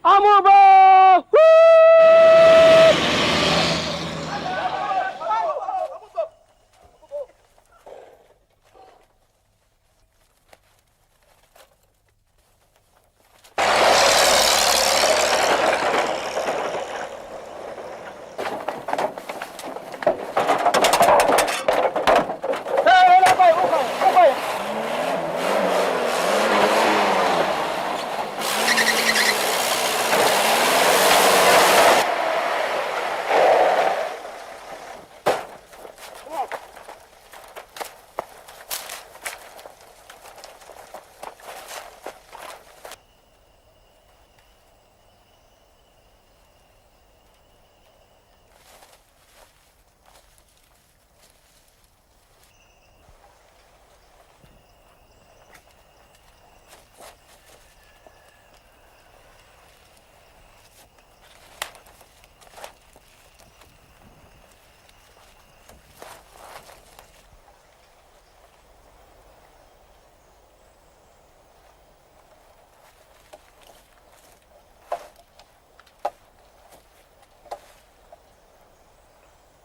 Amuba!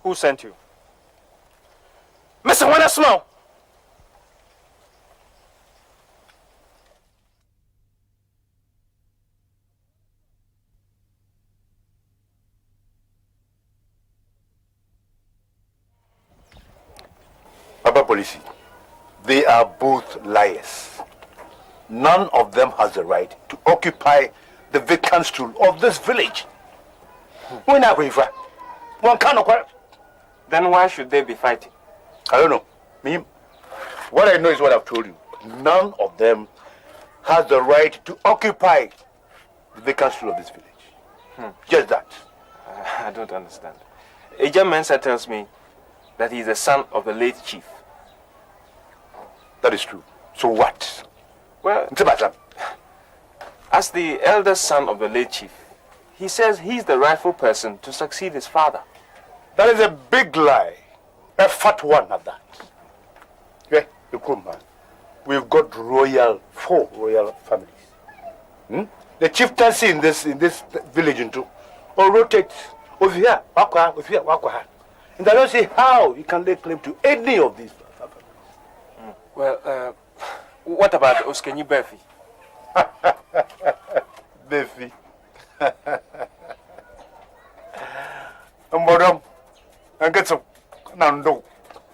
Who sent you? Mr. Wanna Slow! Papa Police, they are both liars. None of them has the right to occupy the vacant stool of this village. When are we for? One cannot. Then why should they be fighting? I don't know. Me, what I know is what I've told you. None of them has the right to occupy the vacant stool of this village. Just that. I don't understand. Agent Mensah tells me that he's the son of the late chief. That is true. So what? Well, as the eldest son of the late chief, he says he's the rightful person to succeed his father. That is a big lie. A fat one at that. Yeah, you come, man. We've got four royal families. The chieftaincy in this village into or rotate over here, over here, and I don't see how you can lay claim to any of these families. Well, what about Oskenyi Befi? Befi. Madam, and get some Nando,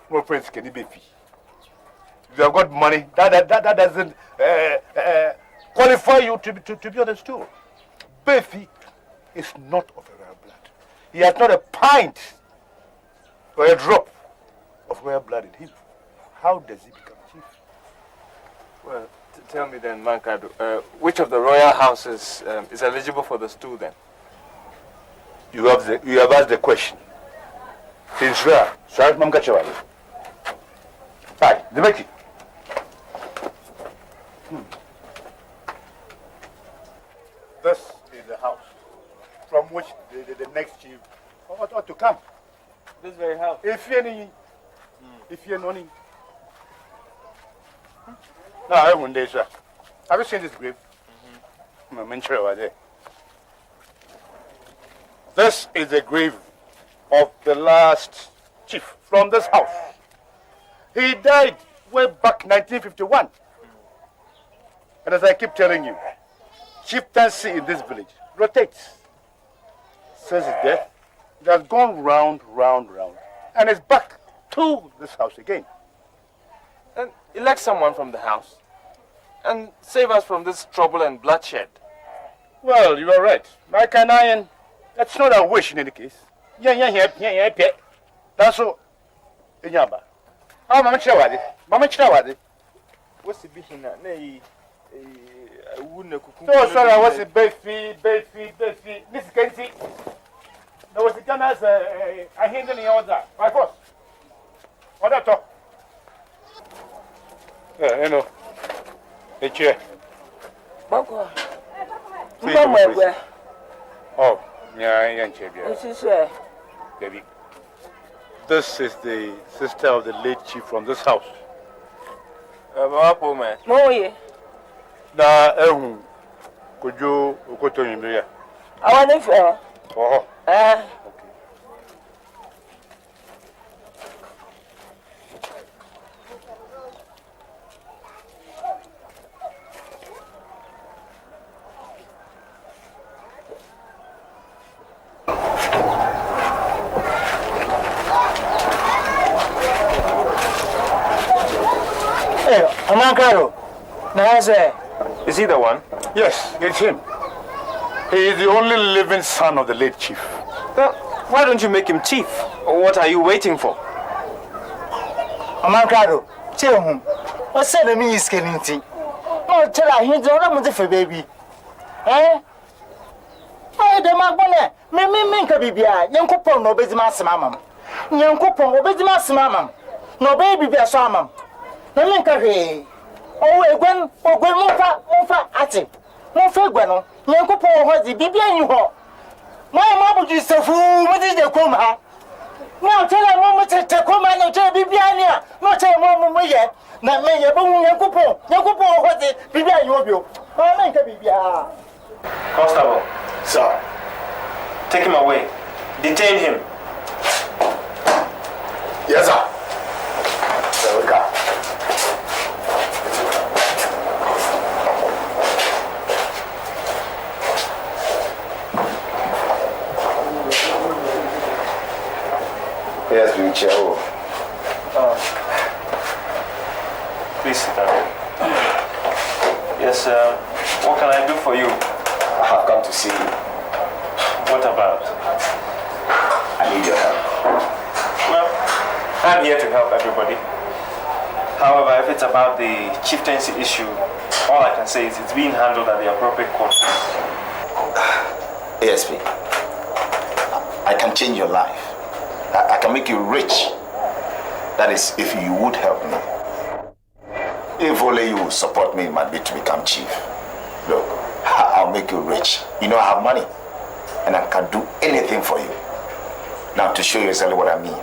no friends can be. If you have got money, that doesn't qualify you to be on the stool. Befi is not of a royal blood. He has not a pint or a drop of royal blood in him. How does he become chief? Well, tell me then, Mankado, which of the royal houses is eligible for the stool then? You have asked the question. Sinsra, Sir Mamkachawali. Hi, Debeki. This is the house from which the next chief ought to come. This very house? If you're not in. No, I won't there, sir. Have you seen this grave? I'm sure over there. This is the grave of the last chief from this house. He died way back 1951. And as I keep telling you, chieftaincy in this village rotates. Since his death, it has gone round, and it's back to this house again. And elect someone from the house and save us from this trouble and bloodshed. Well, you are right. My Ghanaian, that's not a wish in any case. Yeah. That's all. Inyaba. Oh, Mama Chawadi. What's the big na? No, sorry, what's the Befi. This can see. There was the Ghana's I hear the order. My boss. What that talk? Yeah, you know. Hey, chair. Bako. Oh, yeah, chair. This is Baby, this is the sister of the late chief from this house. Man. No, yeah. Na could you go to him here? I want it for. Oh, Ah. Hey, Amankaro. Nice. Is he the one? yes, it's him. He is the only living son of the late chief. Well, why don't you make him chief? What are you waiting for? Amankaro. Tell him. What's that mean is getting no, tell him he's on the baby. Eh? Oh, the Magbone. Me, Kabibia. Young couple no business, mamma. Young couple no business, mamma. No baby be a salmon. No minka. Oh, when Mofa, Ati. Mofa, Gweno. Young couple was the baby and you ho. My mama used to fool. What is the coma? Now tell a moment to come and tell Bibiania. Not a moment yet. Not me, a boom, young couple. Young couple was the baby and you. Oh, minka Bibia. Constable, Sir. take him away. Detain him. Yes, sir. There we go. Yes, we chill. Please sit down. Yes, what can I do for you? I have come to see you. What about? I need your help. Well, I'm here to help everybody. However, if it's about the chieftaincy issue, all I can say is it's being handled at the appropriate court. ASP, I can change your life. I can make you rich. That is, if you would help me. If only you would support me in my bid to become chief. Look, I'll make you rich. You know I have money. And I can do anything for you. Now, to show you exactly what I mean.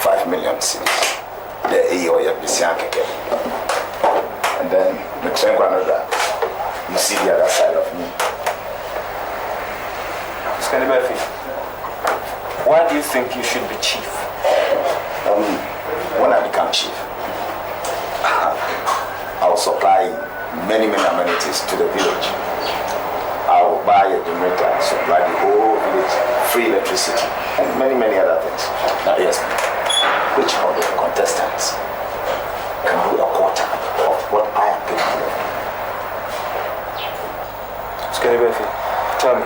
$5 million cedis. And then the train another. You see the other side of me. Skalibefi, why do you think you should be chief? When I become chief, I'll supply many amenities to the village. I will buy a generator and supply the whole village free electricity and many other things. Now, yes, which of the contestants can do a quarter of what I am capable of? Skalibefi, tell me,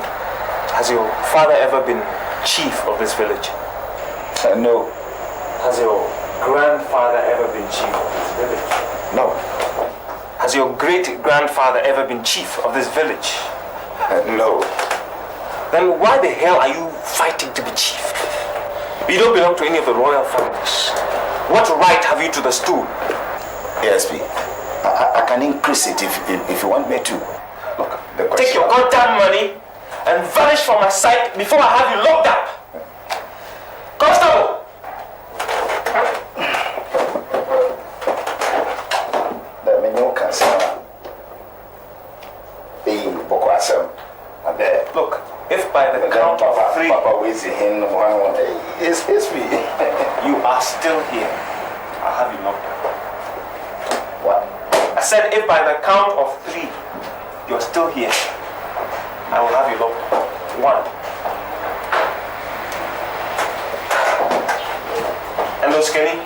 has your father ever been chief of this village? No. Has your grandfather ever been chief of this village? No. Has your great-grandfather ever been chief of this village? No. Then why the hell are you fighting to be chief? You don't belong to any of the royal families. What right have you to the stool? ASP, I can increase it if you want me to. Look, the question... Take your goddamn money and vanish from my sight before I have you locked up. Constable! The menu can say, Look, if by the count of three you are still here, I'll have you locked up. What? I said if by the count of three you're still here, I will have you locked up. 1. And those Kenny,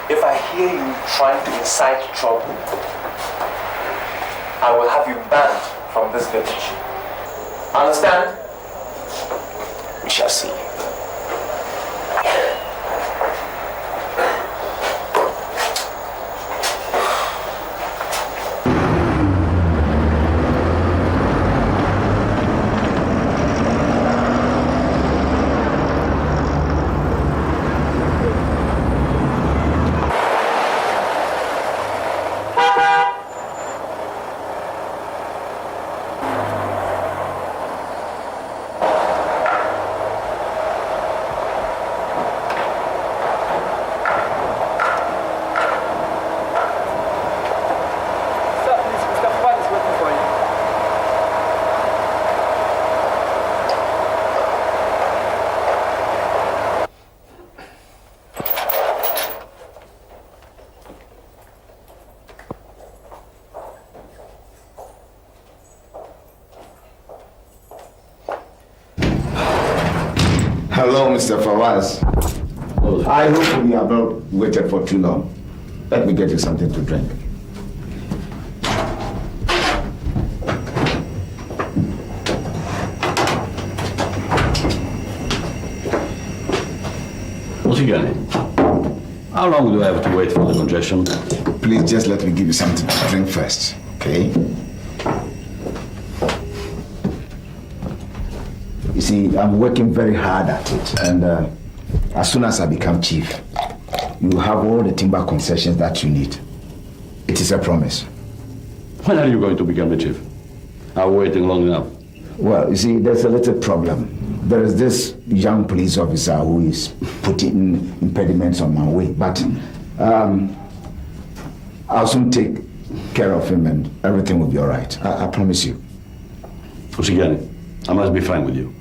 if I hear you trying to incite trouble, I will have you banned from this village. Understand? We shall see. Hello, Mr. Fawaz. I hope you have not waited for too long. Let me get you something to drink. How long do I have to wait for the congestion? Please just let me give you something to drink first, okay? You see, I'm working very hard at it, and as soon as I become chief, you will have all the timber concessions that you need. It is a promise. When are you going to become the chief? I'm waiting long enough. Well, you see, there's a little problem. There is this young police officer who is putting impediments on my way, but I'll soon take care of him and everything will be all right. I promise you. Usigani, I must be frank with you.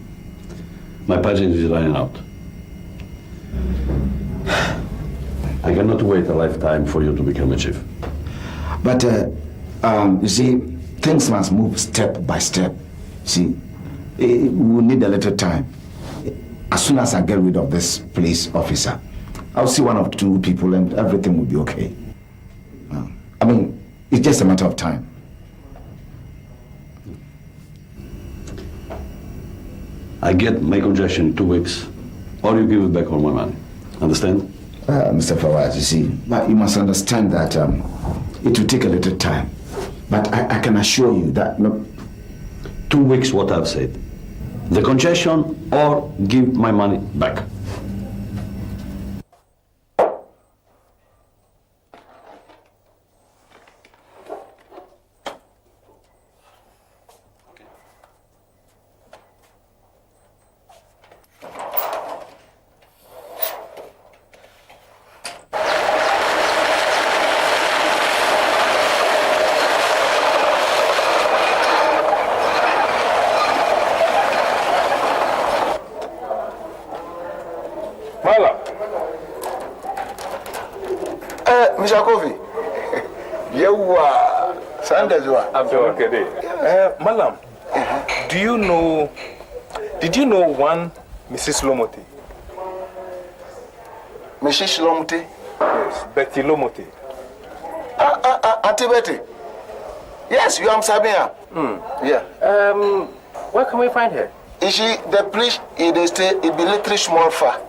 My patience is running out. I cannot wait a lifetime for you to become a chief. But, you see, things must move step by step. See, we will need a little time. As soon as I get rid of this police officer, I'll see one or two people and everything will be okay. I mean, it's just a matter of time. I get my congestion in 2 weeks, or you give it back all my money. Understand? Mr. Fawaz, you see, but you must understand that it will take a little time. But I can assure you that, look, 2 weeks, what I've said. The congestion or give my money back. Mr. Kofi, you are Sanders. Malam, did you know one Mrs. Lomote? Mrs. Lomote? Yes, Betty Lomote. Auntie Betty. Yes, you are Sabina. Yeah. Where can we find her? Is she the place in the state? It be little small far.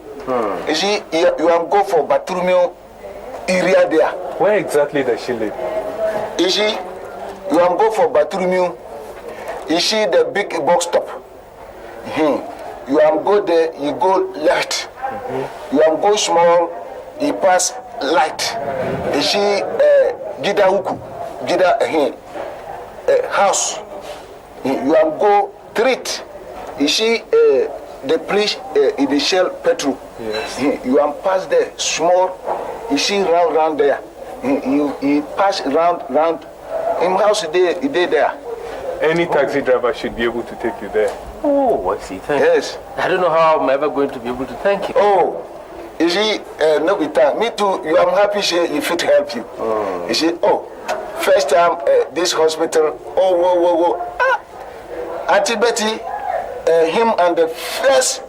Is she? You am go for Batrumio area there. Where exactly does she live? Is she? You am go for Batrumio. Is she the big box stop? You am go there. You go left. You am go small. You pass light. Is she Gida Huku? Gida house. You am go street. Is she the place in the Shell petrol? Yes. You am pass there small. You see round there. You pass round. In house they there. Any taxi driver should be able to take you there. Oh, I see. Thank you. Yes. I don't know how I'm ever going to be able to thank you. Oh, you see, no be time. Me too. You am happy she if it help you. You see, first time this hospital. Whoa. Auntie Betty, him and the first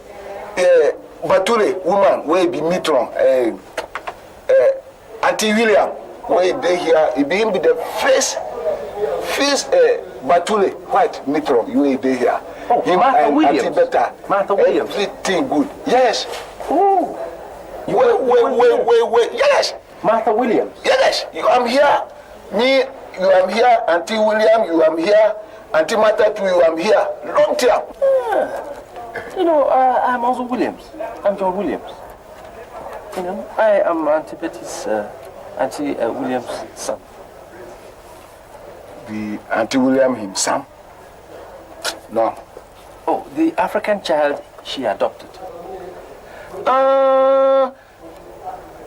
Bature woman will be matron. Auntie William, where they here, he be him be the first Bature white matron. You will be here. Oh, him Martha and Williams. Auntie Betta. Martha Williams. Everything good. Yes. Oh. Wait. Yes. Martha Williams. Yes. You am here. Me, you am here. Auntie William, you am here. Auntie Martha too, you am here. Long time. You know, I'm also Williams. I'm John Williams. You know, I am Auntie Betty's, Auntie Williams' son. The Auntie William himself? No. Oh, the African child she adopted.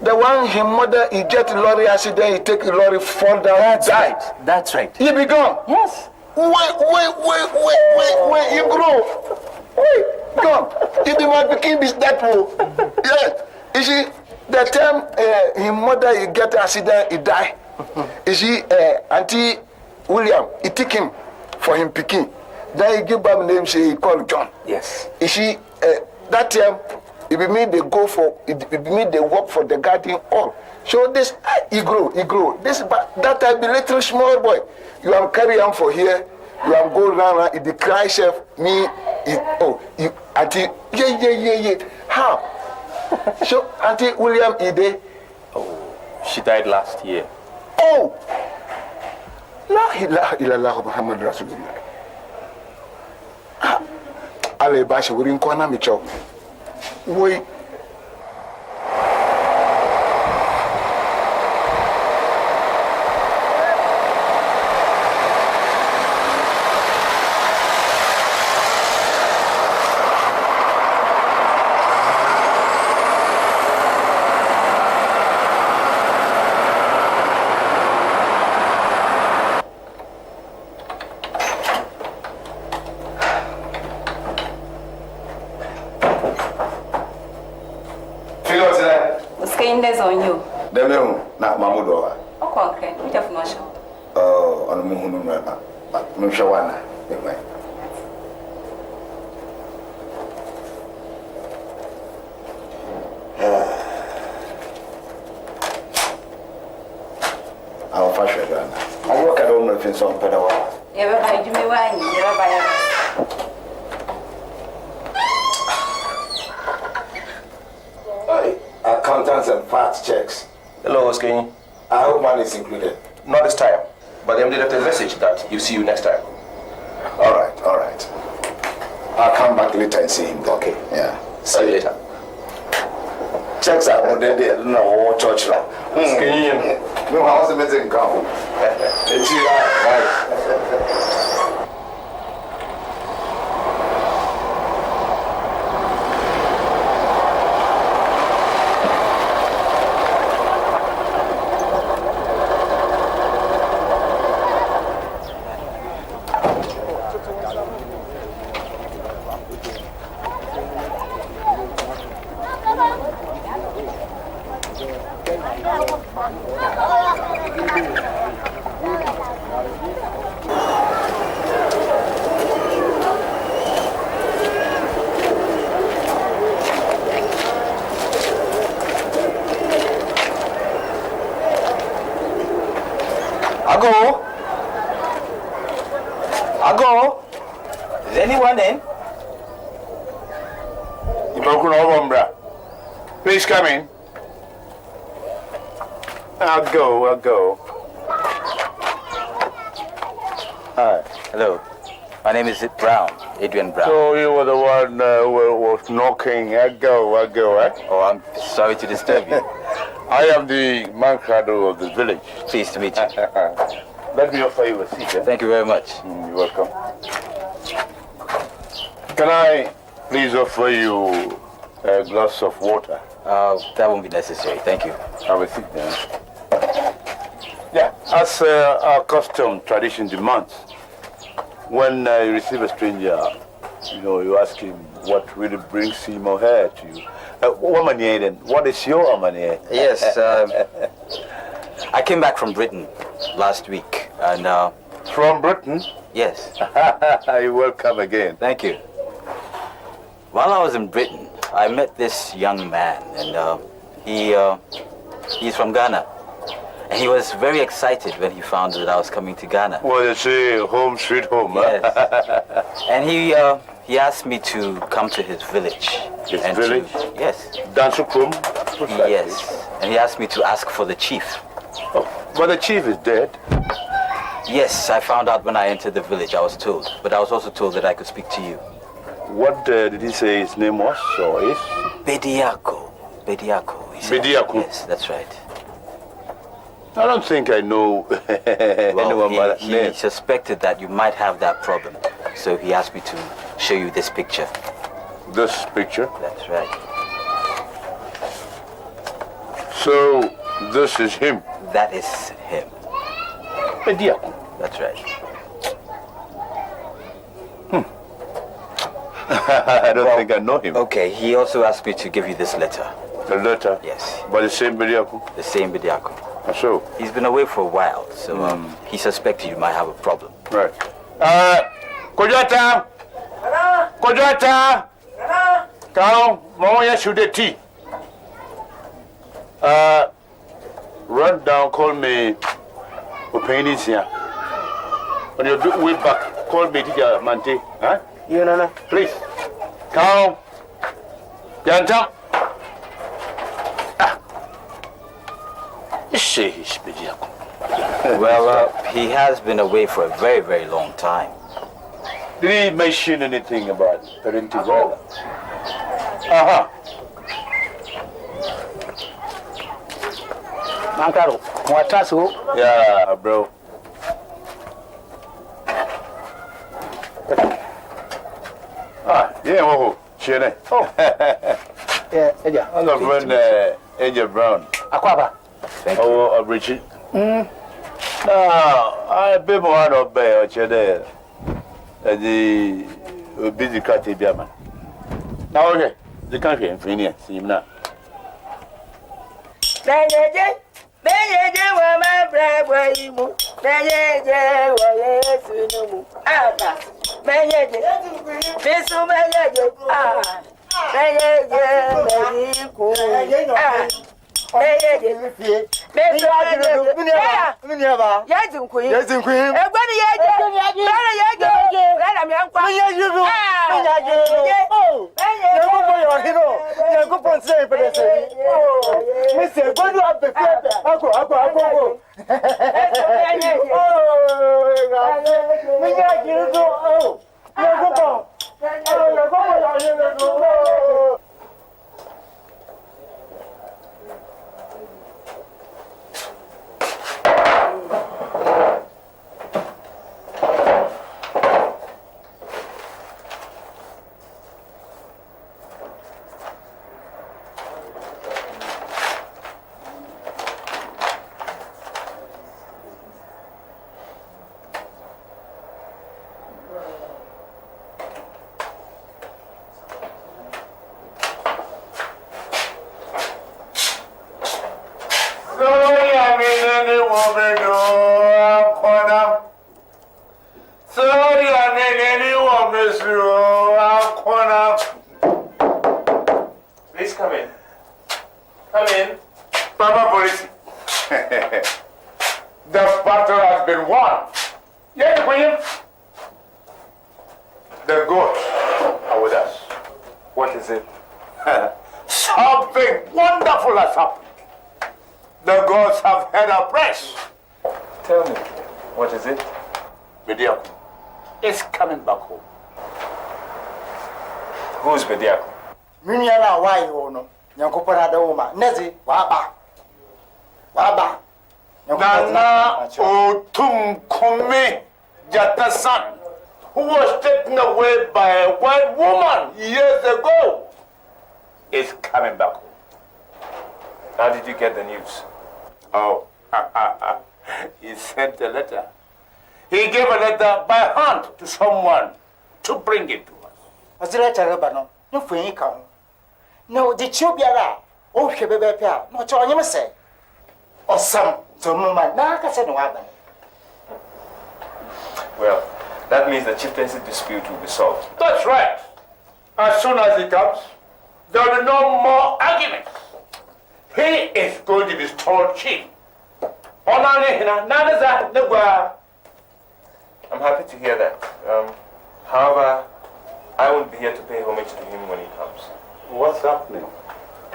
The one his mother, he get a lorry accident, he take a lorry, fall down, That's die. right. That's right. He be gone. Yes. Wait, he grow. Wait, gone. If the man became this that way. Yes. You see, the time his mother, he get accident, he die. You see, Auntie William, he take him for him picking. Then he give him name, say he call John. Yes. You see, that time, It be me they go for, it be me they work for the garden all. So this, he grow. This, that I be little small boy. You am carry on for here. You am go round in the cry chef. Me, Auntie, yeah. How? So Auntie William Ide. Oh, she died last year. Oh! La ilaha illallah Muhammad Rasulullah. Ale bashi wurin kwana mai kyau. Wai. On you. The mill, not Mamudo. Okay, we have no show. Oh, on the moon, no shawana. I'll fashion it. I work at home if it's on Pedawa. Everybody, do me wine, everybody. Accountants and fact checks. Hello, Oskin. I hope one is included. Not this time, but they left a message that he'll see you next time. All right. I'll come back later and see him. Okay. Yeah. See you later. Checks out. No church now. No house the meeting come. It's right. Ago? Is anyone in? Please come in. I'll go. Hi. Hello. My name is Adrian Brown. So you were the one who was knocking. I'll go, eh? Oh, I'm sorry to disturb you. I am the man shadow of the village. Pleased to meet you. Let me offer you a seat. Thank you very much. You're welcome. Can I please offer you a glass of water? That won't be necessary. Thank you. Have a seat then. Yeah, as our custom tradition demands, when you receive a stranger, you ask him what really brings him or her to you. What is your money? Yes. I came back from Britain last week, and From Britain? yes. You're welcome again. Thank you. While I was in Britain, I met this young man, and he's from Ghana. And he was very excited when he found that I was coming to Ghana. Well, they say home sweet home, Yes. And he asked me to come to his village. His and village? Yes. Dansokrom? Yes. And he asked me to ask for the chief. Oh, but the chief is dead. Yes, I found out when I entered the village, I was told. But I was also told that I could speak to you. What did he say his name was or is? Bediako. He said. Bediako? Yes, that's right. I don't think I know anyone by that he name. suspected that you might have that problem. So he asked me to show you this picture. This picture? That's right. So, this is him. That is him. Bediako. That's right. I don't think I know him. Okay, he also asked me to give you this letter. The letter? Yes. But the same Bediako? The same Bediako. So? He's been away for a while, so he suspected you might have a problem. Right. Kojata! Kojata! Down, Moya should the tea. Run down, call me opinions here. When you do way back, call me teacher Mante. Huh? You know, Please. Down. Yanta. Well, he has been away for a very, very long time. Did he mention anything about parental violence? Uh-huh. Mankaro, what's so? Yeah, bro. Yeah, whoa, Chene. Oh. Yeah, yeah. I'm a friend, Angel Brown. Aquaba. Thank you. Oh, Richie. No, I've been one of Bay or Chene. The busy cat, man. Now, okay. The country in Phineas, see him now. Please come in. Come in. Papa Police. The battle has been won. Yes, Queen. The gods are with us. What is it? Something wonderful has happened. The gods have heard our prayers. Tell me, what is it? Bediako is coming back home. Who's Bediako? Miniana, why you know? Yankopana Doma, Nezi, Waba. Waba. Nana Otum Kome Jatasan, who was taken away by a white woman years ago, is coming back home. How did you get the news? Oh, he sent a letter. He gave a letter by hand to someone to bring it to us. Azira Tarabano, no free count. No, the Chubiara, oh, Shebebe, no, Johnny say. Or some, so Mama, Naka said no other. Well, that means the chieftaincy dispute will be solved. That's right. As soon as he comes, there will be no more arguments. He is going to be stalled chief. I'm happy to hear that. However, I won't be here to pay homage to him when he comes. What's happening?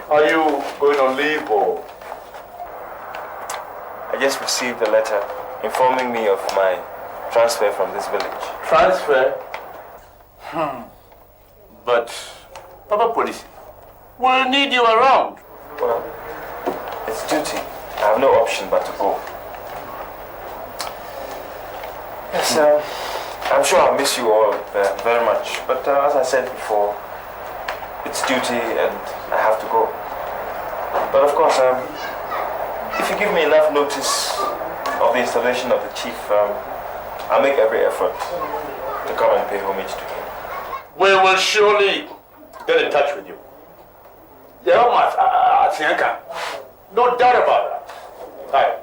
Are you going on leave or? I just received a letter informing me of my transfer from this village. Transfer? But, Papa Police, we'll need you around. Well, it's duty. I have no option but to go. Yes, I'm sure I'll miss you all very much. But as I said before, it's duty and I have to go. But of course, if you give me enough notice of the installation of the chief, I'll make every effort to come and pay homage to him. We will surely get in touch with you. No doubt about that. Hi.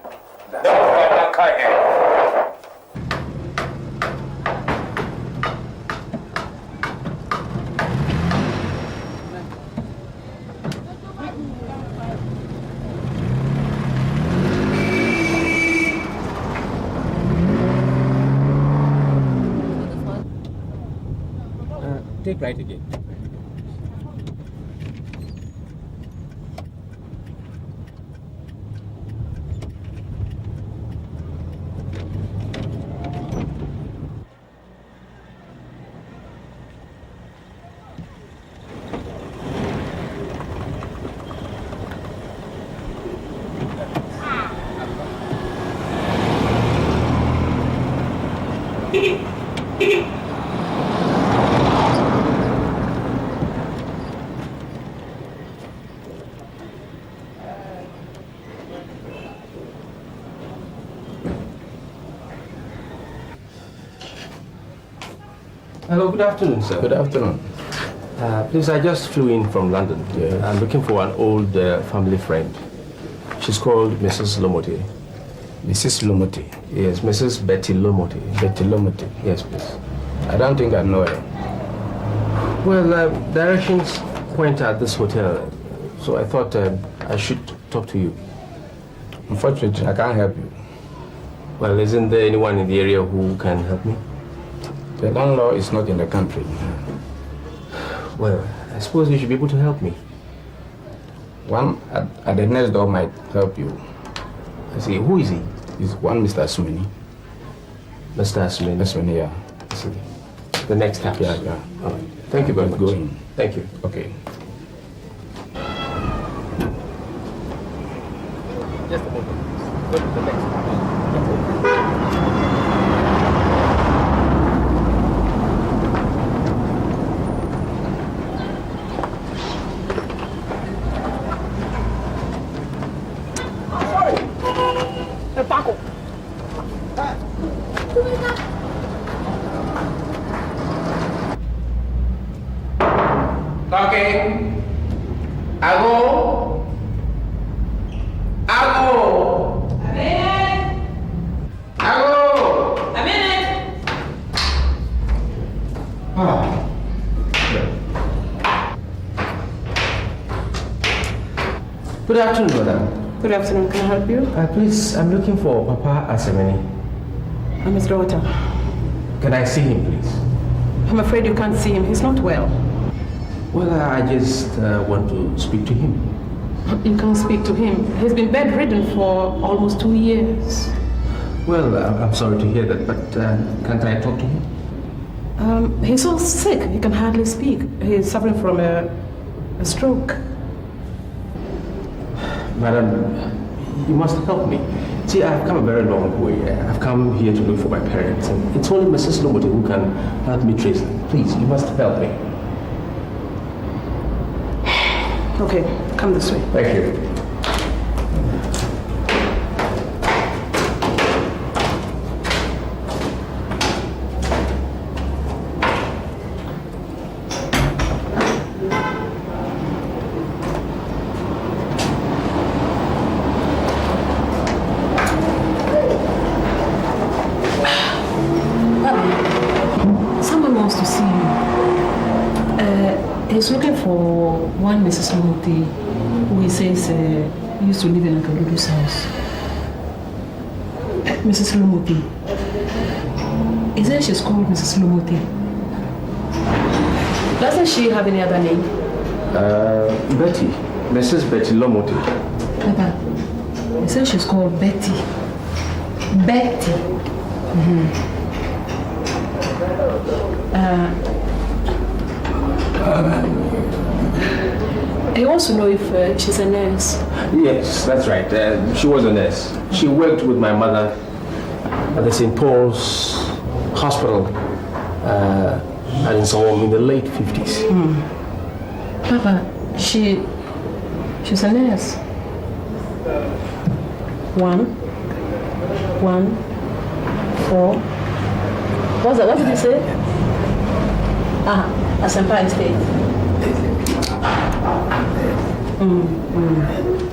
Take right again. Hello, good afternoon, sir. Good afternoon. Please, I just flew in from London. Yes. I'm looking for an old family friend. She's called Mrs. Lomote. Mrs. Lomote. Yes, Mrs. Betty Lomote. Betty Lomote. Yes, please. I don't think I know her. Well, directions point at this hotel, so I thought I should talk to you. Unfortunately, I can't help you. Well, isn't there anyone in the area who can help me? The landlord is not in the country. Well, I suppose you should be able to help me. One at the next door might help you. I see. Who is he? He's one Mr. Sumini. Mr. Asmini. Sumini, yeah. I see. The next house. Yeah, yeah. All right. Thank you very much. Go in. Thank you. Okay. Just a moment. Go to the next house. Talking. Ago. Ago. A minute. Ago. A minute. Ah. Good afternoon, madam. Good afternoon. Can I help you? Please, I'm looking for Papa Asemeni. I'm his daughter. Can I see him, please? I'm afraid you can't see him. He's not well. Well, I just want to speak to him. You can't speak to him. He's been bedridden for almost 2 years. Well, I'm sorry to hear that, but can't I talk to him? He's so sick, he can hardly speak. He's suffering from a stroke. Madam, you must help me. See, I've come a very long way. I've come here to look for my parents, and it's only Mrs. Lomote who can help me trace them. Please, you must help me. Okay, come this way. Thank you. Someone wants to see you. He's looking for one Mrs. Lomote, who he says used to live in Akaludu's house. Mrs. Lomote. He says she's called Mrs. Lomote. Doesn't she have any other name? Betty. Mrs. Betty Lomote. Papa, he says she's called Betty. Betty. He wants to know if she's a nurse. Yes, that's right. She was a nurse. She worked with my mother at the St. Paul's Hospital at Dansokrom in the late 50s. Papa, she's a nurse. 1, 4. What's that? What did you say? Asempa Estate.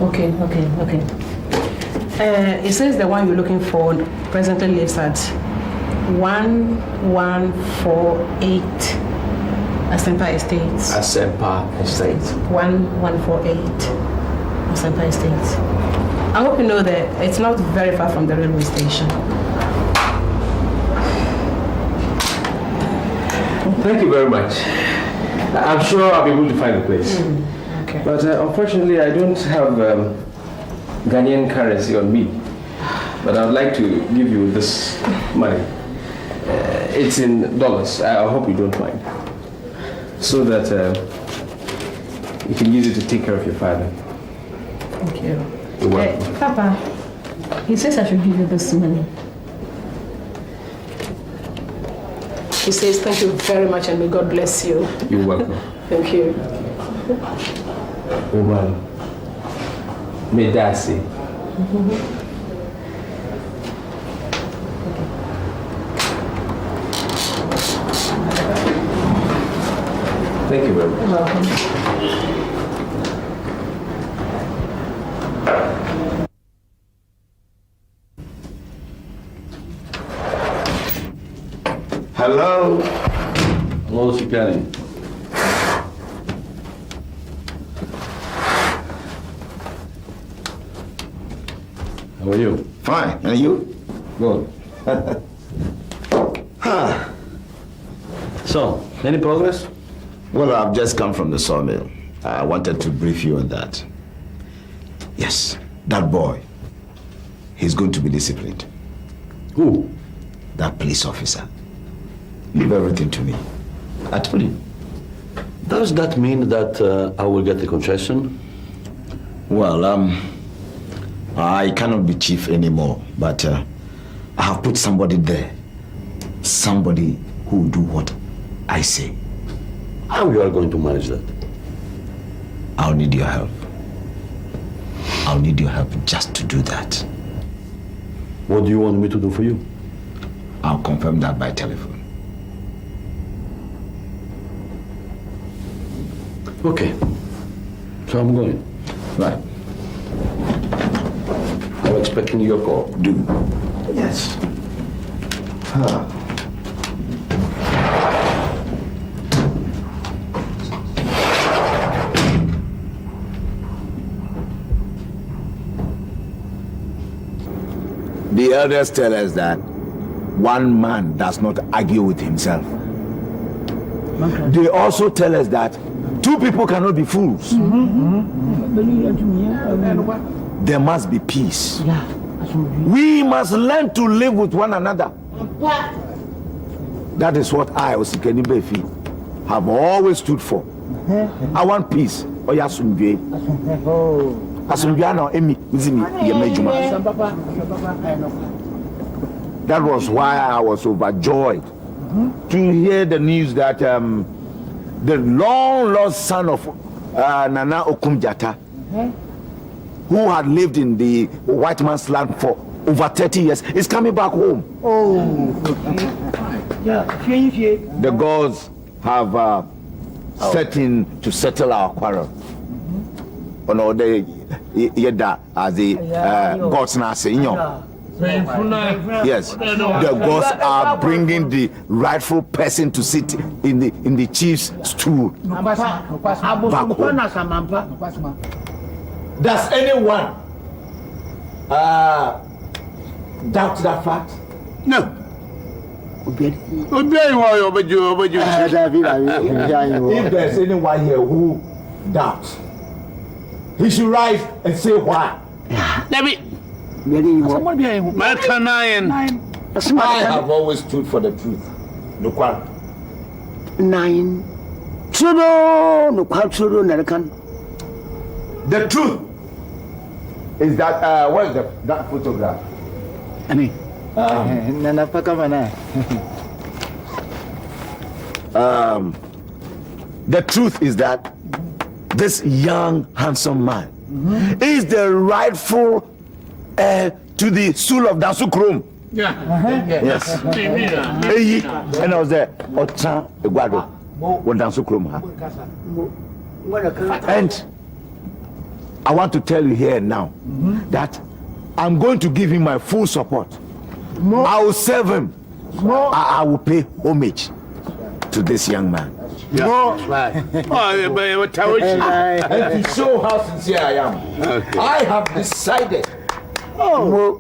Okay. It says the one you're looking for presently lives at 1148 Asempa Estates. Asempa Estate. 1148 Asempa Estates. I hope you know that it's not very far from the railway station. Thank you very much. I'm sure I'll be able to find a place. Okay. But unfortunately, I don't have Ghanaian currency on me. But I would like to give you this money. It's in dollars. I hope you don't mind. So that you can use it to take care of your father. Thank you. You're welcome. Papa, he says I should give you this money. He says thank you very much and may God bless you. You're welcome. Thank you. Woman, may that say. Thank you very much. You're welcome. Hello? Hello, Sikani. How are you? Fine. And you? Good. So, any progress? Well, I've just come from the sawmill. I wanted to brief you on that. Yes, that boy, he's going to be disciplined. Who? That police officer. Leave everything to me. I told you. Does that mean that I will get the concession? Well, I cannot be chief anymore, but I have put somebody there. Somebody who will do what I say. How you are going to manage that? I'll need your help. I'll need your help just to do that. What do you want me to do for you? I'll confirm that by telephone. Okay. So I'm going. Right. I'm expecting your call. Do. Yes. The elders tell us that one man does not argue with himself. They also tell us that two people cannot be fools. There must be peace. We must learn to live with one another. That is what I, Osikeni Befi, have always stood for. I want peace. That was why I was overjoyed to hear the news that the long lost son of Nana Okumjata, who had lived in the white man's land for over 30 years, is coming back home. The gods have set in to settle our quarrel. On all the as the gods now say, yes, the gods are bringing the rightful person to sit in the chief's stool back home. Does anyone doubt that fact? No. If there's anyone here who doubts, he should rise and say why. I have always stood for the truth. The truth is that where's that photograph? The truth is that this young handsome man is the rightful heir to the stool of Dansokrom. Yes. And I was there. Otra Eguado. What Dansokrom. And I want to tell you here now that I'm going to give him my full support. I will serve him. I will pay homage to this young man. And to show how sincere I am, I have decided to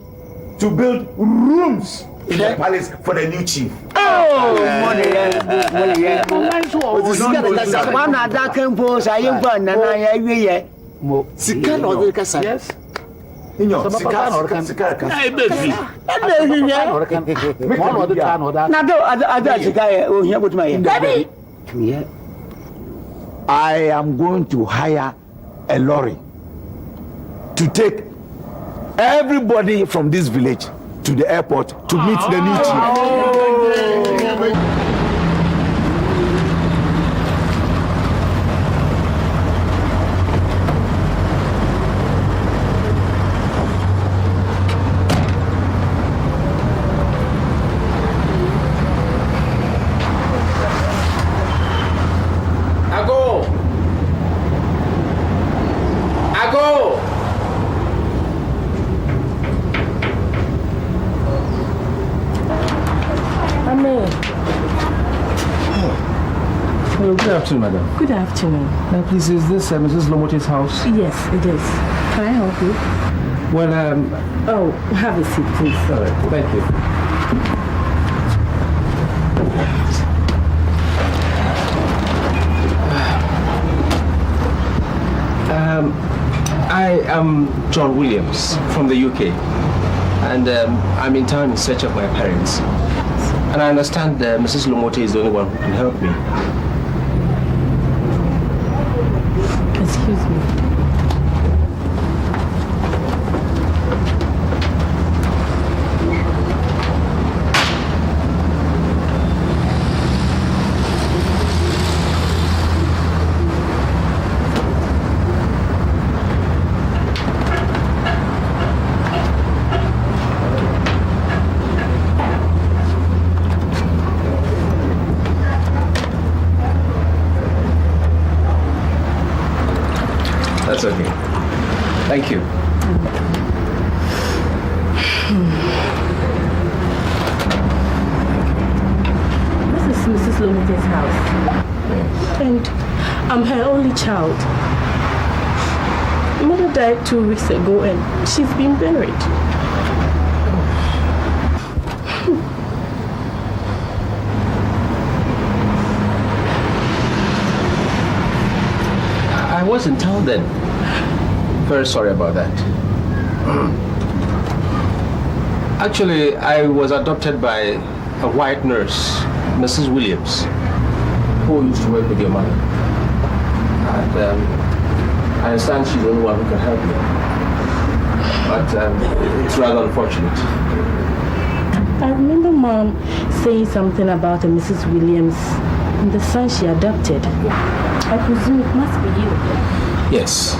build rooms in the palace for the new chief. Oh, money. Yes. I am going to hire a lorry to take everybody from this village to the airport to meet the new chief. Good afternoon, madam. Good afternoon. Now, please, is this Mrs. Lomote's house? Yes, it is. Can I help you? Well, Oh, have a seat, please. all right, thank you. I am John Williams from the UK, and I'm in town in search of my parents. And I understand that Mrs. Lomote is the only one who can help me. Excuse me. That's okay. Thank you. This is Mrs. Lomote's house. Yes. And I'm her only child. Mother died 2 weeks ago and she's been buried. I was in town then. Very sorry about that. Actually, I was adopted by a white nurse, Mrs. Williams, who used to work with your mother. And I understand she's the only one who can help me. But it's rather unfortunate. I remember Mom saying something about a Mrs. Williams and the son she adopted. I presume it must be you. Yes.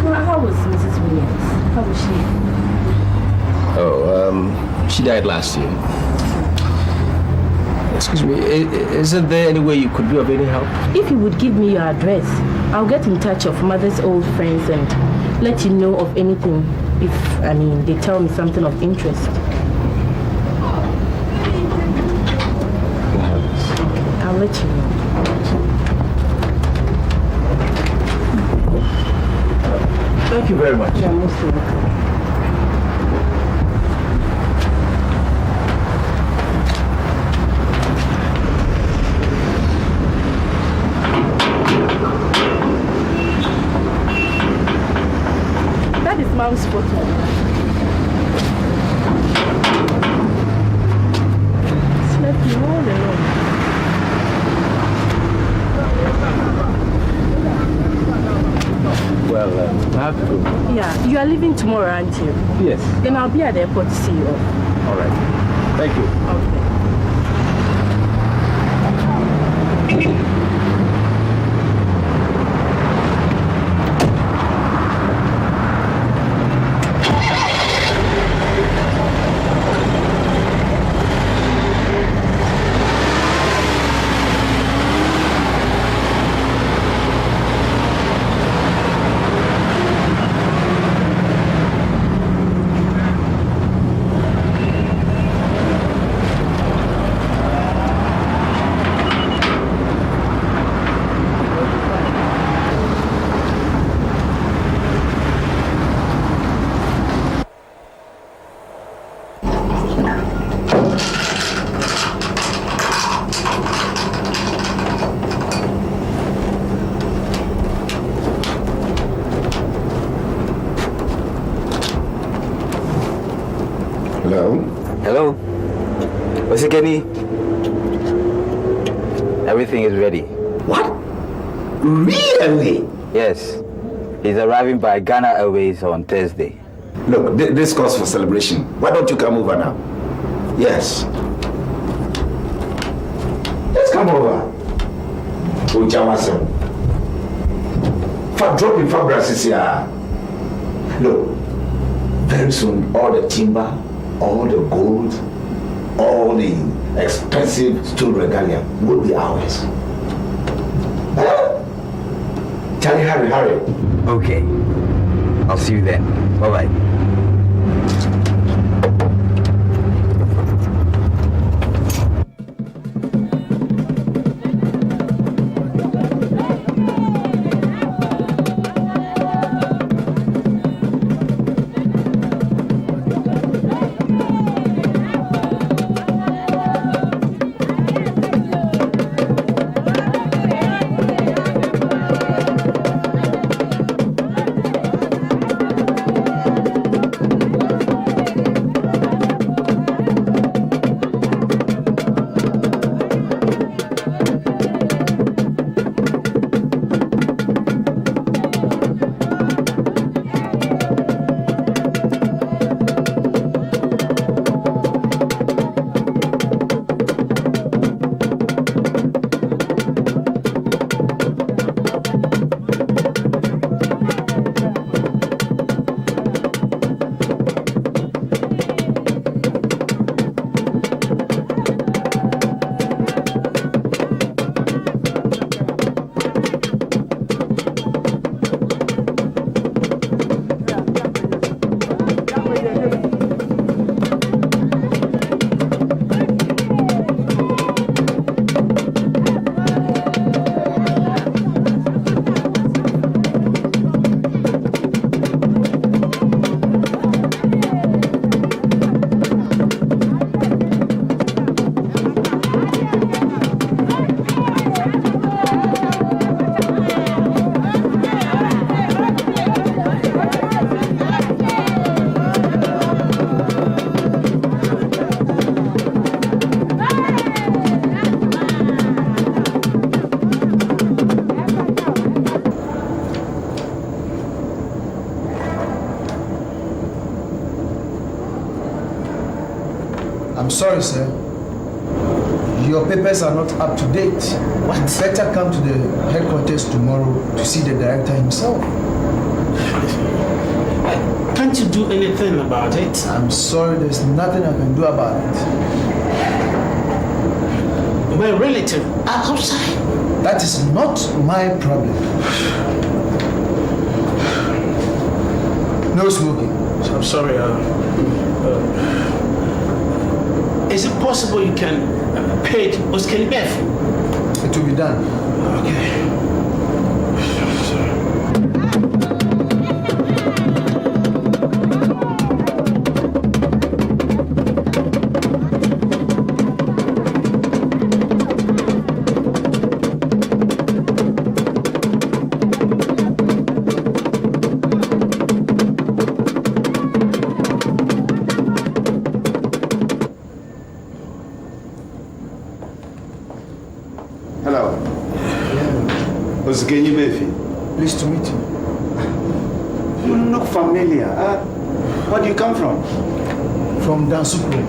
Well, how was Mrs. Williams? How was she? Oh, she died last year. Excuse me, isn't there any way you could be of any help? If you would give me your address, I'll get in touch of Mother's old friends and let you know of anything if, they tell me something of interest. I'll let you know. Thank you very much. You're most welcome. That is Mom's photo. She left me all alone. Well, I have to go. Yeah, you are leaving tomorrow, aren't you? Yes. Then I'll be at the airport to see you off. All right. Thank you. Okay. Kenny, everything is ready. What? Really? Yes. He's arriving by Ghana Airways on Thursday. Look, this calls for celebration. Why don't you come over now? Yes. Let's come over. Dropping fabrics here. Look, very soon all the timber, all the gold, all the expensive stool regalia will be ours. Charlie, hurry. Okay. I'll see you then. Bye-bye. I'm sorry, sir. Your papers are not up to date. What? Better come to the headquarters tomorrow to see the director himself. Can't you do anything about it? I'm sorry, there's nothing I can do about it. My relative are outside. That is not my problem. No smoking. I'm sorry. Is it possible you can pay it Oscar Beth? It will be done. Okay. Pleased to meet you. You look familiar. Where do you come from? From Dansokrom.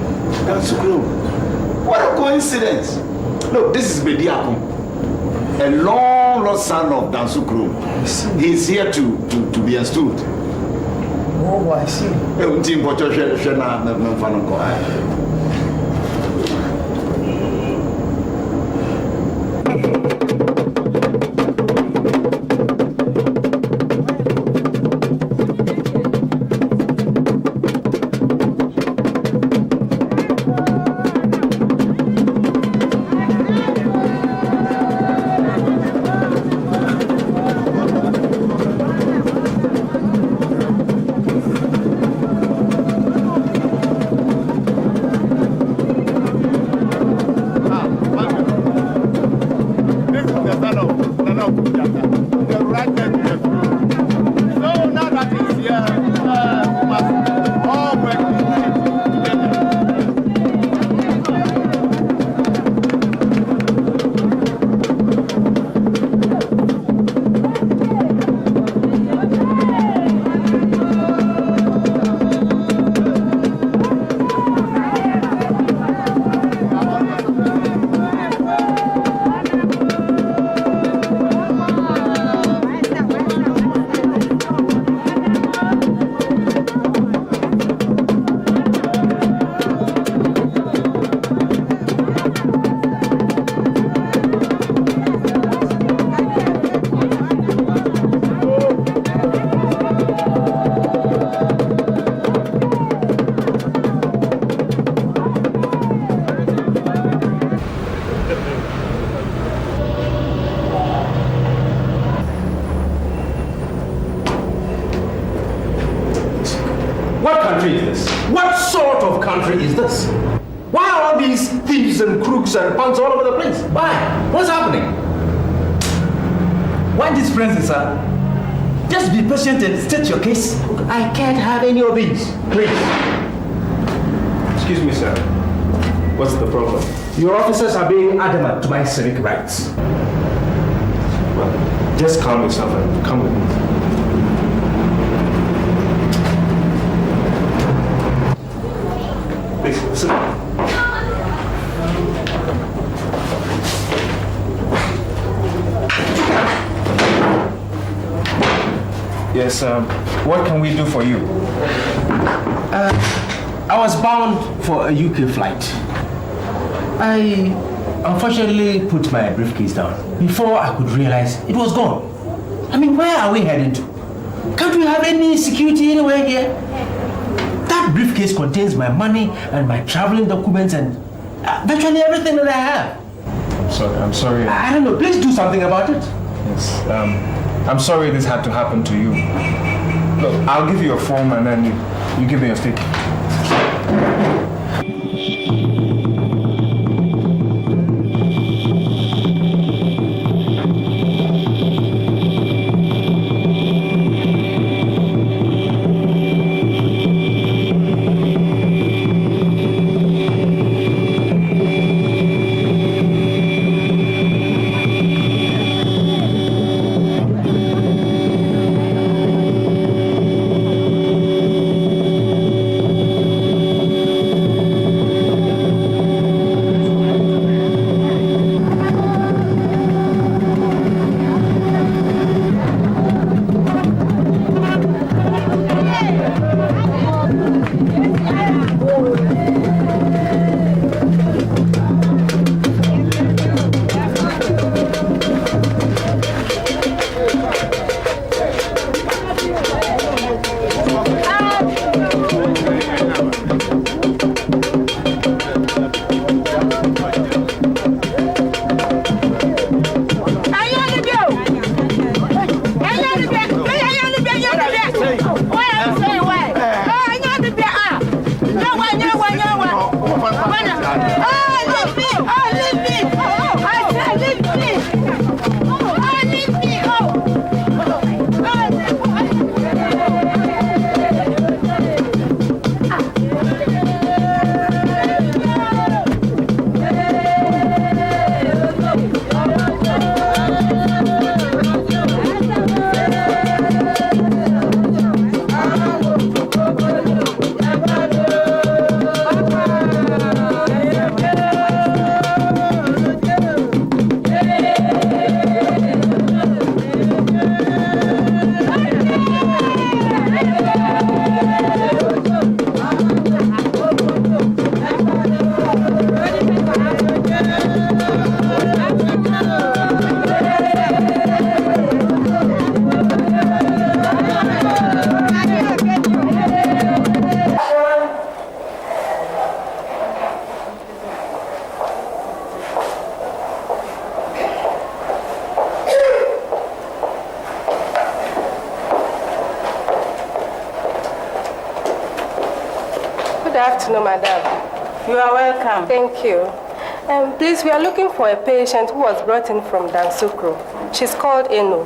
Dansokrom. What a coincidence. Look, this is Bediakum, a long lost son of Dansokrom. He's here to be installed. Oh, I see. country is this? What sort of country is this? Why are all these thieves and crooks and punks all over the place? Why? What's happening? Why this frenzy, sir? Just be patient and state your case. I can't have any of these. Please. Excuse me, sir. What's the problem? Your officers are being adamant to my civic rights. Well, just calm yourself and come with me. Please, sit down. Yes, what can we do for you? I was bound for a UK flight. I unfortunately put my briefcase down before I could realize it was gone. I mean, where are we heading to? Can't we have any security anywhere here? That briefcase contains my money and my traveling documents and virtually everything that I have. I'm sorry. I don't know. Please do something about it. Yes, I'm sorry this had to happen to you. Look, I'll give you a form and then you give me your stick. Good afternoon, madam. You are welcome. Thank you. Please, we are looking for a patient who was brought in from Dansokrom. She's called Eno.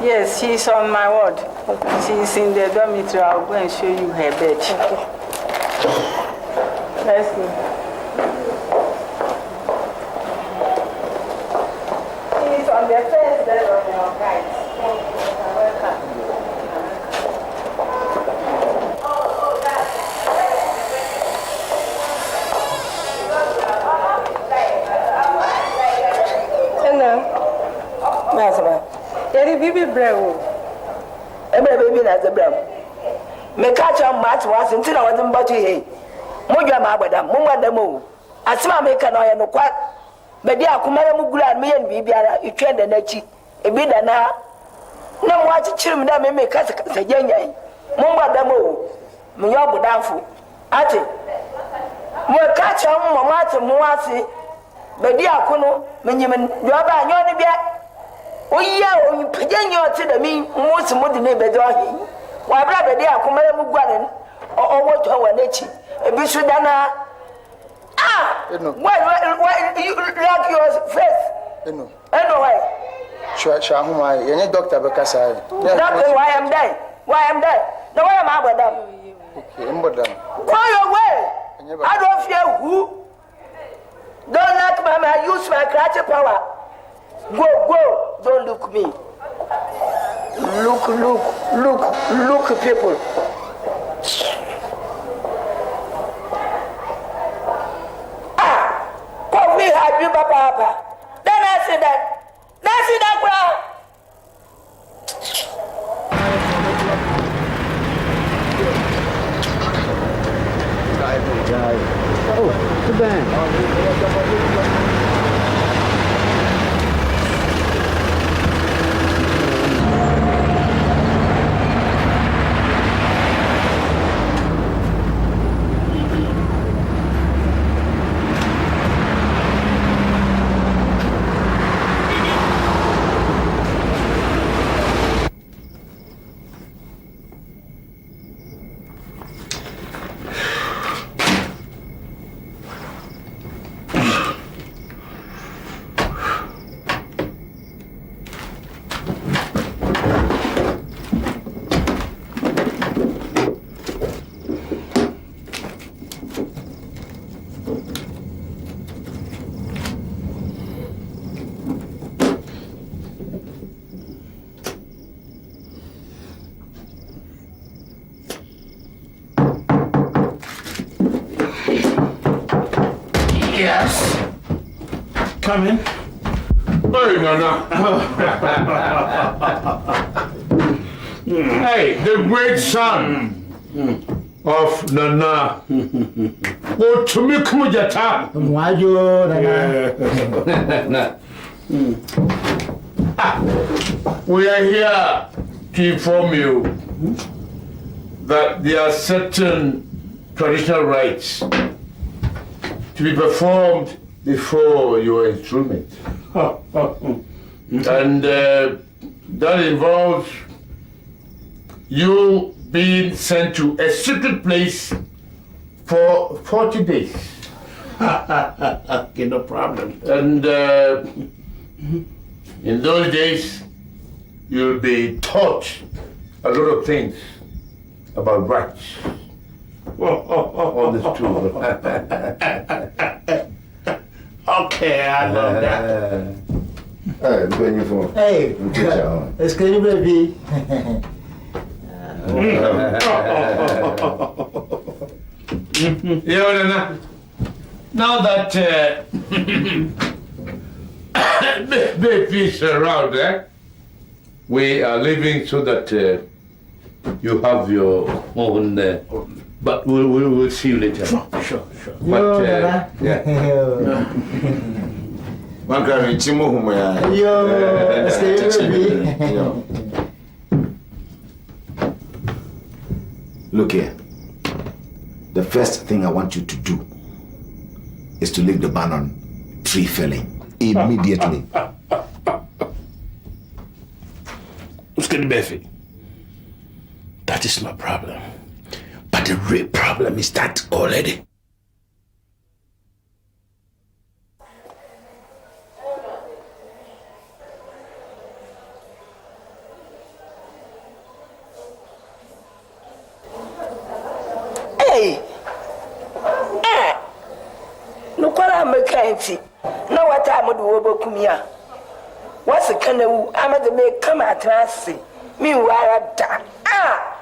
Yes, she's on my ward. Okay. She's in the dormitory. I'll go and show you her bed. Okay. Let's go. She's on the first bed on your right. Thank you. You're welcome. Baby Brown. Baby, that's a brown. Me catch on match was until I wasn't but he. Moja Mabada, Mumma the Moo. As my make an oil no quack. But dear Kumara Mugula, me and Bibiara, you train the Nechi. A bit and now. No watch children that may make us a young. Mumma the Moo. Muyabu Danfu. Ati. More catch on Mamata Muasi. But dear Kuno, Miniman, you are by your beer. Oh, yeah, you pay your to the me, most modern neighbor. Why, brother, they are Kumara Muguan. what to our nature. Bisudana. Ah! Why you lock your face? No. Anyway. Sure, you're doctor Bekasa. Doctor, why I'm dying? Why I'm dying? No, why am I about them? Okay, I'm about them. Go your way. I don't fear who. Don't let Mama use my creative power. Go. Don't look me. Look, people. Coffee happy, Papa. Then I say that. That's it, Akra. Oh, too bad. Yes. Come in. Hey, Nana. Hey, the great son of Nana. Go to me, Kumujata. We are here to inform you that there are certain traditional rites to be performed before your instrument. And that involves you being sent to a secret place for 40 days. Okay, no problem. And in those days, you'll be taught a lot of things about rights. On this tour. Okay, I love that. Hey, where you from? Hey, it's good, baby. Yeah, now that baby is around, we are leaving so that you have your own. But we'll see you later. Sure. But, yeah. Look here. The first thing I want you to do is to leave the ban on tree felling immediately. That is my problem. But the real problem is that already. Hey! No kwara mekanti. Na wata amadu obokumia. What's a canoe? I'm at the make come at us. Meanwhile, ah!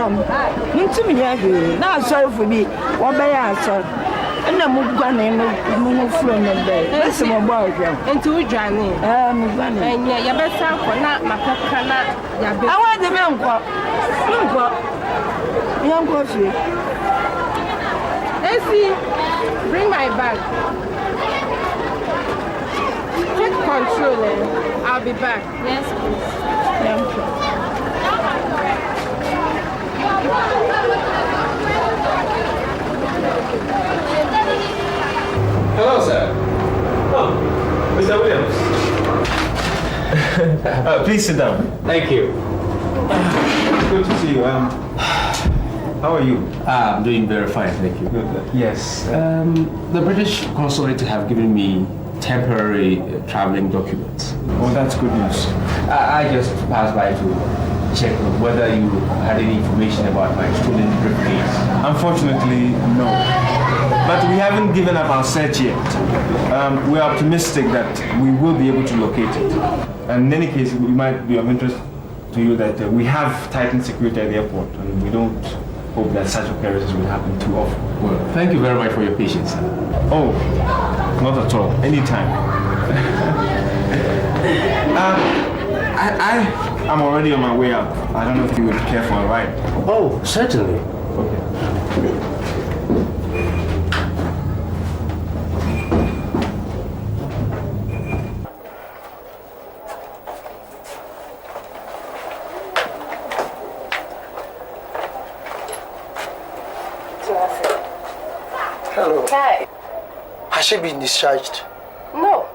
Dansokrom. Ntumi ya hwe. Na asɔrfo bi wo be ya asɔr. Na mu gwane mu furo no be. Ese mo bo ahwem. Enti wo dwane. Mu gwane. Enya ya besa akɔ na makaka na ya be. Awa de me nkɔ. Nkɔ. Ya nkɔ fie. Esi, bring my bag. Take control, I'll be back. Yes, please. Thank you. Hello, sir. Oh, Mr. Williams. Please sit down. Thank you. Good to see you. How are you? I'm doing very fine, thank you. Good. Yes, the British consulate have given me temporary traveling documents. Oh, that's good news. I just passed by to check whether you had any information about my stolen briefcase. Unfortunately, no. But we haven't given up our search yet. We're optimistic that we will be able to locate it. And in any case, it might be of interest to you that we have tightened security at the airport, and we don't hope that such occurrences will happen too often. Well, thank you very much for your patience. Oh, not at all. Anytime. I'm already on my way out. I don't know if you would care for a ride. Oh, certainly. Okay. Hello. Hi. Has she been discharged? No.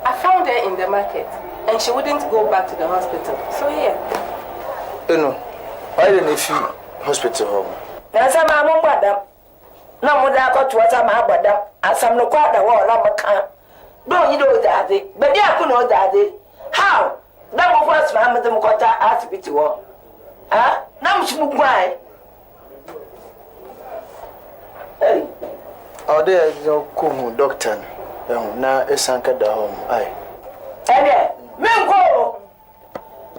I found her in the market and she wouldn't go back to the hospital. So here. No. Why didn't you feel hospital home? Na sama mo gbada. Na mo da ko to sama gbada. Asam no kwa da wo la maka. Do yi do dade. Be dia ku no dade. How? Na mo first ma mo dem ko ta hospital wo. Ah? Na mo shimu gwai. Hey. Oh, there is no come doctor. Na esanka da home. Ai. Ede, menko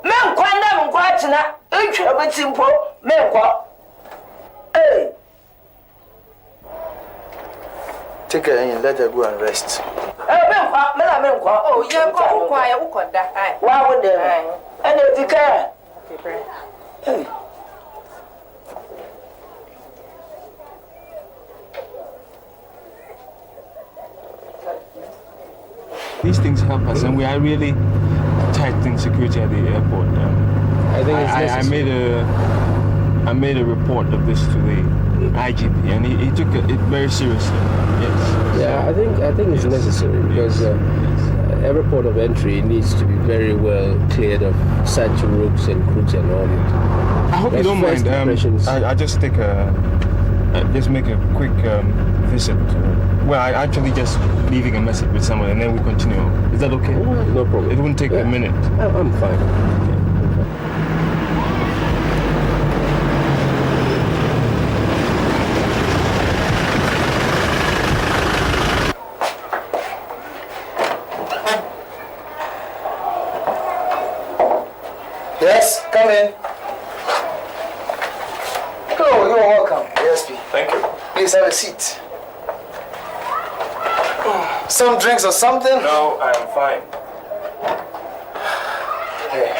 na menko atina, etwa betimpo, menko. Hey. Take her in, let her go and rest. Menko. Oh, yeah, go quiet, ukoda. Ai. Wa wo dem. Ede dika. Hey. These things help us, and we are really tightening security at the airport. I think it's necessary. I made a report of this to the IGP, and he took it very seriously. Yes. Yeah, I think it's necessary because every port of entry needs to be very well cleared of such rooks and crooks and all that. I hope you don't mind. I just make a quick visit. Well, I actually just leaving a message with someone and then we continue. Is that okay? No problem. It won't take a minute. I'm fine. Yes, come in. Hello, you are welcome. Yes, please. Thank you. Please have a seat. Some drinks or something? No, I am fine. Hey.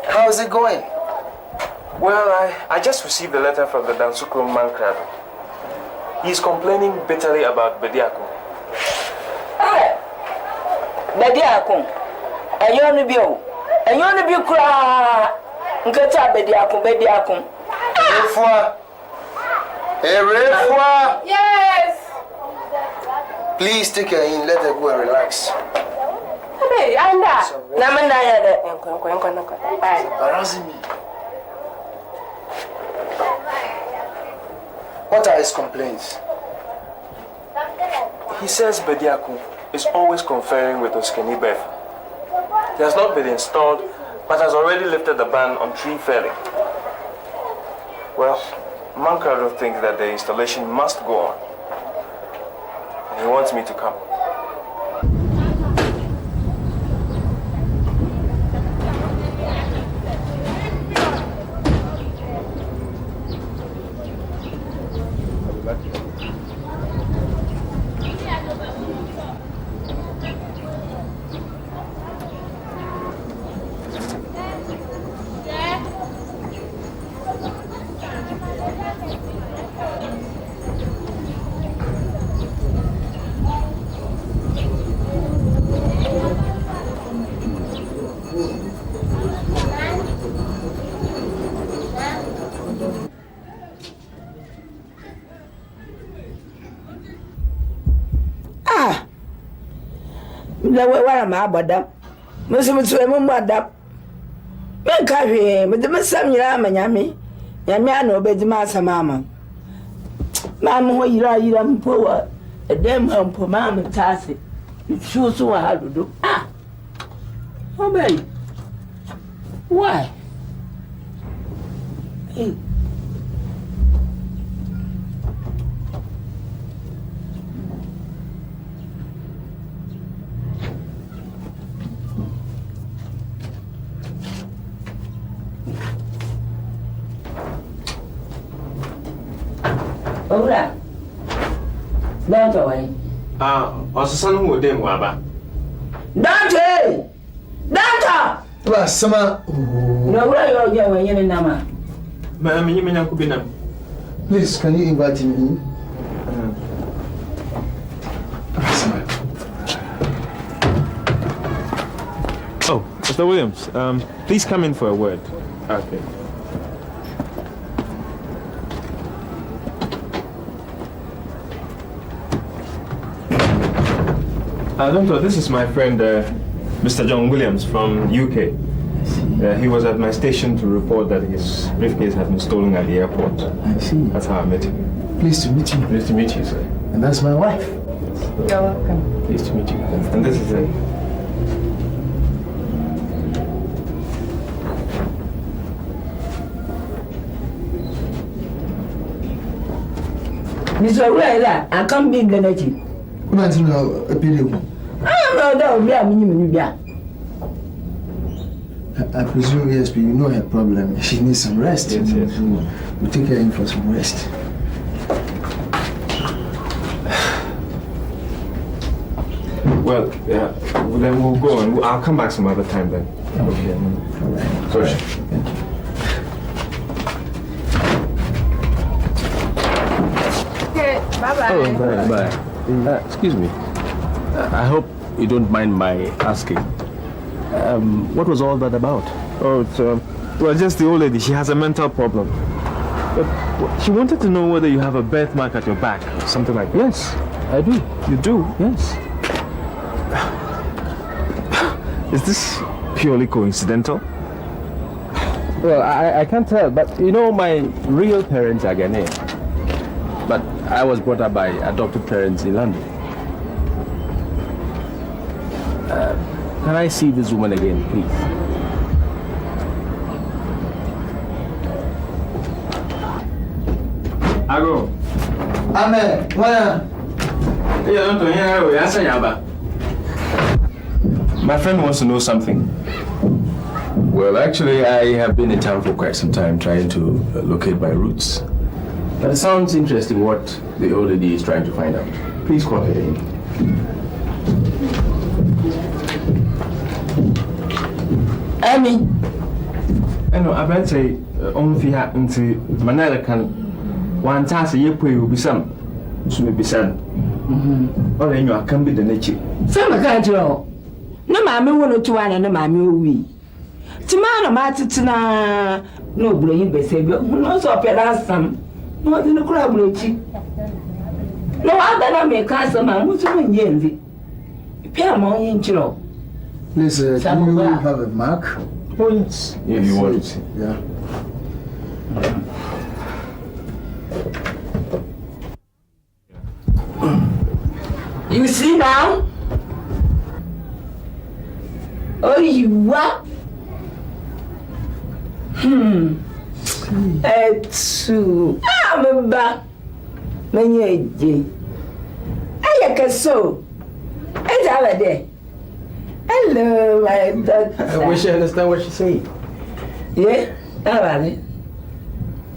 How is it going? Well, I just received a letter from the Dansokrom man crab. He's complaining bitterly about Bediako. Hey. Bediako. Ayoni bio. Ayoni bi kura. Ngata Bediako. Yes. Please take her in, let her go and relax. Hey, anda. Namanda yade. Embarrassing me. What are his complaints? He says Bediako is always conferring with Oskeni Beth. He has not been installed, but has already lifted the ban on tree felling. Well, Mankrado thinks that the installation must go on. And he wants me to come. na wara ma abodam musu madam men ka hwe me de mesam nyira amanyame nyame ana obedima asama ma ho yira mpo wa edem mpo ma tase so wa hadodo obey why hey Ora. Don't away. Osasan who dem waba. Don't. Well, Sama. No, where you are going nama. Ma'am, you mean Uncle Binam? Please, can you invite him in? Oh, Mr. Williams, please come in for a word. Okay. Doctor, this is my friend, Mr. John Williams from UK. He was at my station to report that his briefcase had been stolen at the airport. I see. That's how I met him. Pleased to meet you. Pleased to meet you, sir. And that's my wife. You're welcome. Pleased to meet you. And this is it. Mr. Where I can't be in the native. Who does you know a period? I presume, yes, but you know her problem. She needs some rest. Yes. We'll take her in for some rest. Well, then we'll go on. I'll come back some other time then. Okay. All right. Sorry. Thank you. Okay, bye-bye. Oh, bye. Excuse me. I hope you don't mind my asking. What was all that about? Oh, it's, well, just the old lady. She has a mental problem. But she wanted to know whether you have a birthmark at your back or something like that. Yes, I do. You do? Yes. Is this purely coincidental? Well, I can't tell, but you know, my real parents are Ghanaian. But I was brought up by adopted parents in London. Can I see this woman again, please? Ago. Amen. My friend wants to know something. Well, actually, I have been in town for quite some time trying to locate my roots. But it sounds interesting what the old lady is trying to find out. Please call her in. Amy. I know, I bet say, on Fia into Manila can one task a year pay will be some. So maybe son. Or in your can be the nature. Some can't you? No, mammy, 1 or 2 and no mammy, we. Timana Martina, no blame, Besabia, who knows of your last some, more than a crab, no, other may cast a man who's doing Yenzi. Piamon in Chilo. Please, do you have a mark? Oh, yes. If you want it. Yeah. You see now? Oh, you what? I'm back. Many I can so. It's our day. Hello, my doctor. I wish I understand what she's saying. Yeah, how about it?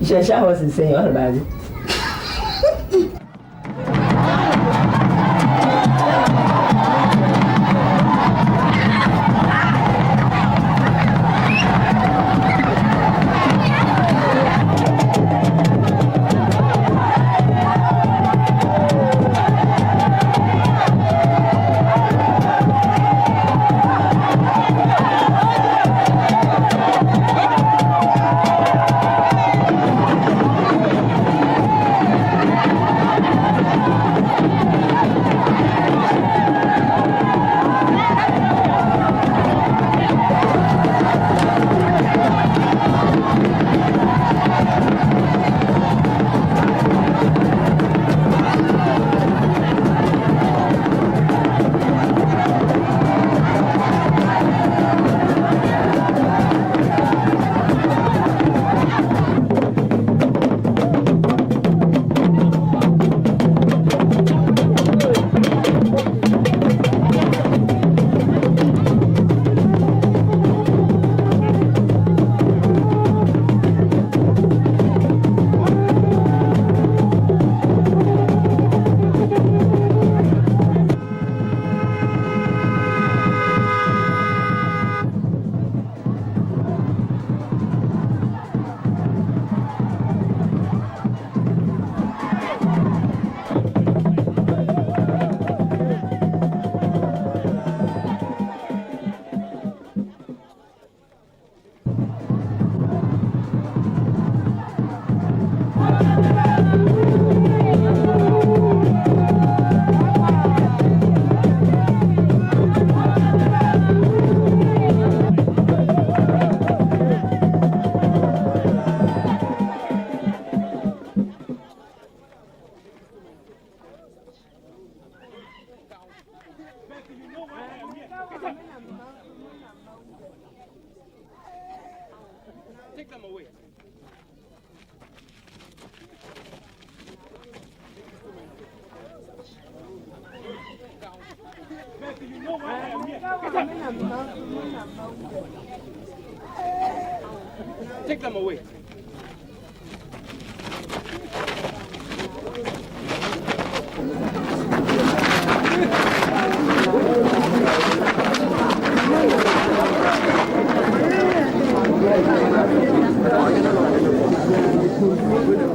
Shasha wasn't saying all about it. away. Take them away.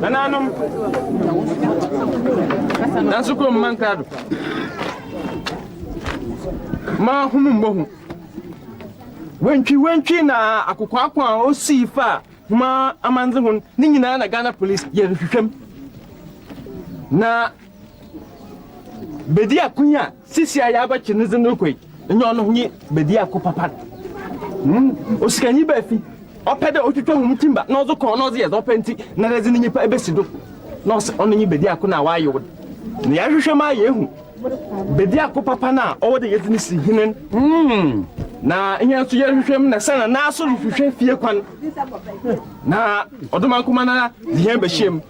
Nananum. Dansokrom mankado. Ma humumbo. Wentwi na akokwa o si fa ma amanze hun ni nyina na Ghana police ye hwehwem na bedi akunya sisi aya ba chinize no koi enye ono hunyi bedi akopapa osikanyi ba fi opede otwetwa hum timba na ozo kon na ozo ye zo penti na rezi ni nyipa ebesido na ono nyi bedi akona wa ayo na ya hwehwem aye hu bedi akopapa na owode ye zini si hinen na ihe nso ye hwehwem na sana na aso hwehwe fie kwan na odoma kuma na ihe behiem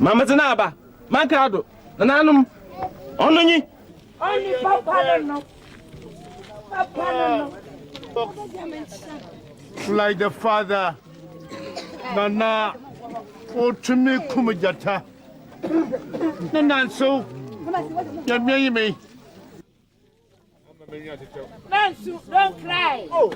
mama zina aba makrado na nanum ononyi oni papa no like the father nana otumi kumujata nanso ya me Nansu, don't cry. Oh.